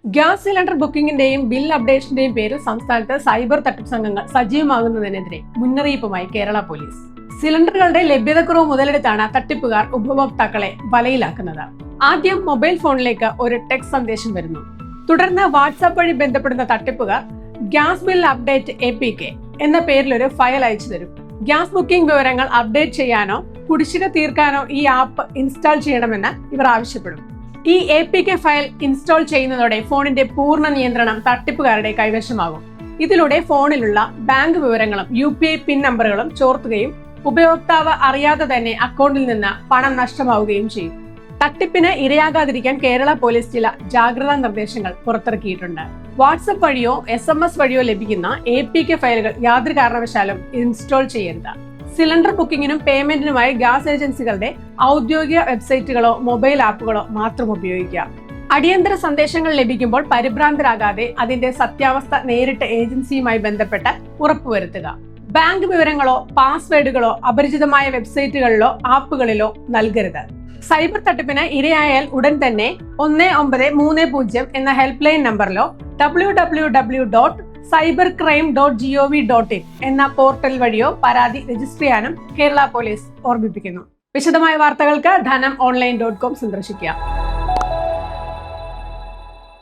Gas cylinder ബുക്കിംഗിന്റെയും bill അപ്ഡേഷന്റെയും പേരിൽ സംസ്ഥാനത്ത് cyber തട്ടിപ്പ് സംഘങ്ങൾ സജീവമാകുന്നതിനെതിരെ മുന്നറിയിപ്പുമായി കേരള പോലീസ്. സിലിണ്ടറുകളുടെ ലഭ്യതക്കുറവ് മുതലെടുത്താണ് തട്ടിപ്പുകാർ ഉപഭോക്താക്കളെ വലയിലാക്കുന്നത്. ആദ്യം മൊബൈൽ ഫോണിലേക്ക് ഒരു ടെക്സ്റ്റ് സന്ദേശം വരുന്നു. തുടർന്ന് വാട്സാപ്പ് വഴി ബന്ധപ്പെടുന്ന തട്ടിപ്പുകാർ ഗ്യാസ് ബിൽ അപ്ഡേറ്റ് APK എന്ന പേരിൽ ഒരു ഫയൽ അയച്ചു തരും. ഗ്യാസ് ബുക്കിംഗ് വിവരങ്ങൾ അപ്ഡേറ്റ് ചെയ്യാനോ കുടിശ്ശിക തീർക്കാനോ ഈ ആപ്പ് ഇൻസ്റ്റാൾ ചെയ്യണമെന്ന് ഇവർ ആവശ്യപ്പെടും. ഈ APK ഫയൽ ഇൻസ്റ്റാൾ ചെയ്യുന്നതോടെ ഫോണിന്റെ പൂർണ്ണ നിയന്ത്രണം തട്ടിപ്പുകാരുടെ കൈവശമാകും. ഇതിലൂടെ ഫോണിലുള്ള ബാങ്ക് വിവരങ്ങളും UPI പിൻ നമ്പറുകളും ചോർത്തുകയും ഉപയോക്താവ് അറിയാതെ തന്നെ അക്കൗണ്ടിൽ നിന്ന് പണം നഷ്ടമാവുകയും ചെയ്യും. തട്ടിപ്പിന് ഇരയാകാതിരിക്കാൻ കേരള പോലീസ് ചില ജാഗ്രതാ നിർദ്ദേശങ്ങൾ പുറത്തിറക്കിയിട്ടുണ്ട്. വാട്സപ്പ് വഴിയോ SMS വഴിയോ ലഭിക്കുന്ന APK ഫയലുകൾ യാതൊരു കാരണവശാലും ഇൻസ്റ്റാൾ ചെയ്യരുത്. സിലിണ്ടർ ബുക്കിംഗിനും പേയ്മെന്റിനുമായി ഗ്യാസ് ഏജൻസികളുടെ ഔദ്യോഗിക വെബ്സൈറ്റുകളോ മൊബൈൽ ആപ്പുകളോ മാത്രം ഉപയോഗിക്കുക. അടിയന്തര സന്ദേശങ്ങൾ ലഭിക്കുമ്പോൾ പരിഭ്രാന്തരാകാതെ അതിന്റെ സത്യാവസ്ഥ നേരിട്ട് ഏജൻസിയുമായി ബന്ധപ്പെട്ട് ഉറപ്പുവരുത്തുക. ബാങ്ക് വിവരങ്ങളോ പാസ്വേഡുകളോ അപരിചിതമായ വെബ്സൈറ്റുകളിലോ ആപ്പുകളിലോ നൽകരുത്. സൈബർ തട്ടിപ്പിന് ഇരയായാൽ ഉടൻ തന്നെ 1930 എന്ന ഹെൽപ്പ് ലൈൻ നമ്പറിലോ www.cybercrime.gov.in എന്ന പോർട്ടൽ വഴിയോ പരാതി രജിസ്റ്റർ ചെയ്യാനും കേരള പോലീസ് ഓർമ്മിപ്പിക്കുന്നു. വിശദമായ വാർത്തകൾക്ക് ധനം online.com സന്ദർശിക്കുക.